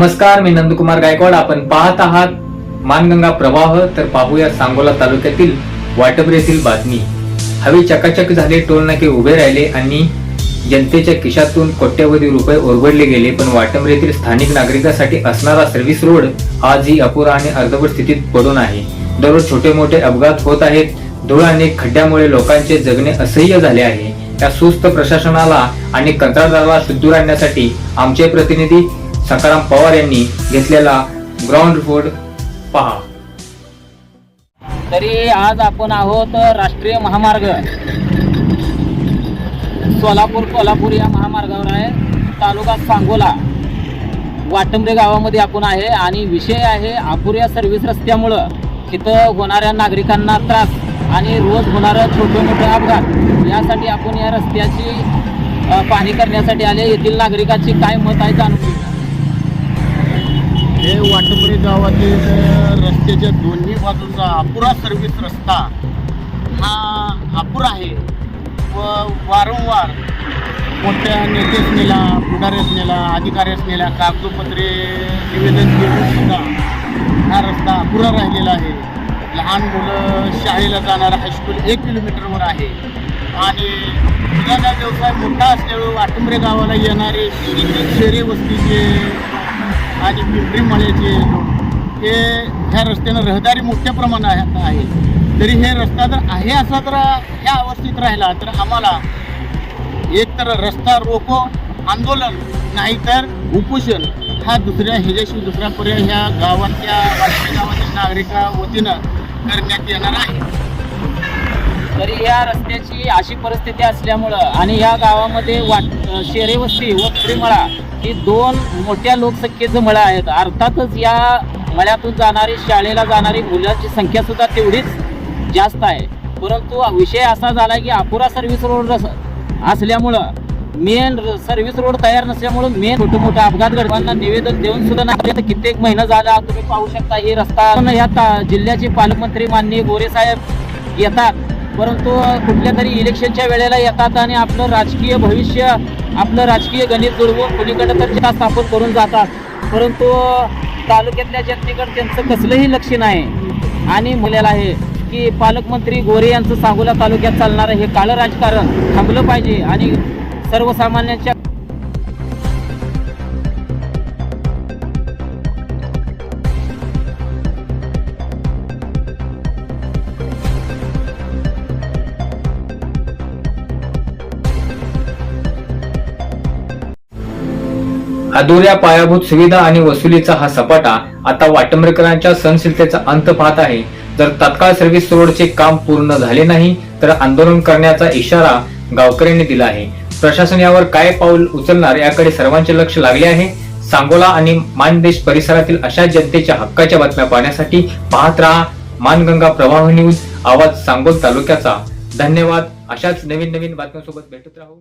नमस्कार, मी नंदकुमार गायकवाड. आपण पाहत आहात मानगंगा प्रवाह. तर पाहूया सांगोला तालुक्यातील वाटंबरे येथील बातमी. हवे चकाचक झाले, टोलनाके उभे राहिले आणि जनतेच्या खिशातून कोट्यवधी रुपये ओरबडले गेले. पण वाटंबरे येथील स्थानिक नागरिकांसाठी असणारा सर्व्हिस रोड आजही अपुरा आणि अर्धवट स्थितीत पडून आहे. दररोज छोटे मोठे अपघात होत आहेत. धूळ आणि खड्ड्यामुळे लोकांचे जगणे असह्य झाले आहे. या सुस्त प्रशासनाला आणि कंत्राटदाराला शुद्ध आणण्यासाठी आमचे प्रतिनिधी सकाराम पवार यांनी घेतलेला ग्राउंड रिपोर्ट पहा. तरी आज आपण आहोत राष्ट्रीय महामार्ग सोलापूर कोल्हापूर या महामार्गावर आहे. तालुका सांगोला वाटंबरे गावामध्ये आपण आहे आणि विषय आहे अपुऱ्या सर्व्हिस रस्त्यामुळं तिथं होणाऱ्या नागरिकांना त्रास आणि रोज होणारे छोटे मोठे अपघात. यासाठी आपण या रस्त्याची पाहणी करण्यासाठी आले. येथील नागरिकांची काय मत आहे जाणून घेऊ. हे वाटंबरे गावातील रस्त्याच्या दोन्ही बाजूंचा अपुरा सर्व्हिस रस्ता हा अपुरा आहे व वारंवार मोठ्या नेतेच नेला, पुढाऱ्याच नेला, अधिकाऱ्याच नेला, कागदोपत्रे निवेदन देऊन सुद्धा हा रस्ता अपुरा राहिलेला आहे. लहान मुलं शाळेला जाणारा हायस्कूल 1 किलोमीटरवर आहे आणि किराणा व्यवसाय मोठा असल्यामुळे वाटंबरे गावाला येणारे शहरी वस्तीचे आणि पिंपरी माळ्याचे लोक हे ह्या रस्त्यानं रहदारी मोठ्या प्रमाणात आहे. तरी हे रस्ता जर आहे असा तर ह्या अवस्थेत राहिला तर आम्हाला एक तर रस्ता रोको आंदोलन नाहीतर उपोषण हा ह्याच्याशी दुसरा पर्याय ह्या गावातल्या वाटंबरे गावातील नागरिका वतीनं करण्यात येणार आहे. तरी या रस्त्याची अशी परिस्थिती असल्यामुळं आणि या गावामध्ये शेरे वस्ती व पिंपरीमळा ही 2 मोठ्या लोकसंख्येचं मळा आहेत. अर्थातच या मळ्यातून जाणारी शाळेला जाणारी मुलांची संख्या सुद्धा तेवढीच जास्त आहे. परंतु विषय असा झाला की अपुरा सर्व्हिस रोड असल्यामुळं मेन सर्व्हिस रोड तयार नसल्यामुळं मेन छोटे मोठे अपघात घडवांना निवेदन देऊन सुद्धा नाही. कित्येक महिना झाला तुम्ही पाहू शकता हे रस्ता. या जिल्ह्याचे पालकमंत्री माननीय गोरे साहेब येतात, परंतु कुठल्या तरी इलेक्शनच्या वेळेला येतात आणि आपलं राजकीय भविष्य आपलं राजकीय गणित जुळवून कुणीकडे तर चिता स्थापन करून जातात. परंतु तालुक्यातल्या जनतेकडे त्यांचं कसलंही लक्ष नाही. आणि मुलाला आहे की पालकमंत्री गोरे यांचं सांगोला तालुक्यात चालणारं हे काळं राजकारण थांबलं पाहिजे आणि सर्वसामान्यांच्या अधुऱ्या पायाभूत सुविधा आणि वसुलीचा हा सपाटा आता वाटंबरेकरांच्या सहनशीलतेचा अंत पाहत आहे. जर तात्काळ सर्व्हिस रोडचे काम पूर्ण झाले नाही तर आंदोलन करण्याचा इशारा गावकऱ्यांनी दिला आहे. प्रशासन यावर काय पाऊल उचलणार याकडे सर्वांचे लक्ष लागले आहे. सांगोला आणि मानदेश परिसरातील अशा जनतेच्या हक्काच्या बातम्या पाहण्यासाठी पाहत राहा मानगंगा प्रवाह न्यूज, आवाज सांगोल तालुक्याचा. धन्यवाद. अशाच नवीन बातम्यांसोबत भेटत राहू.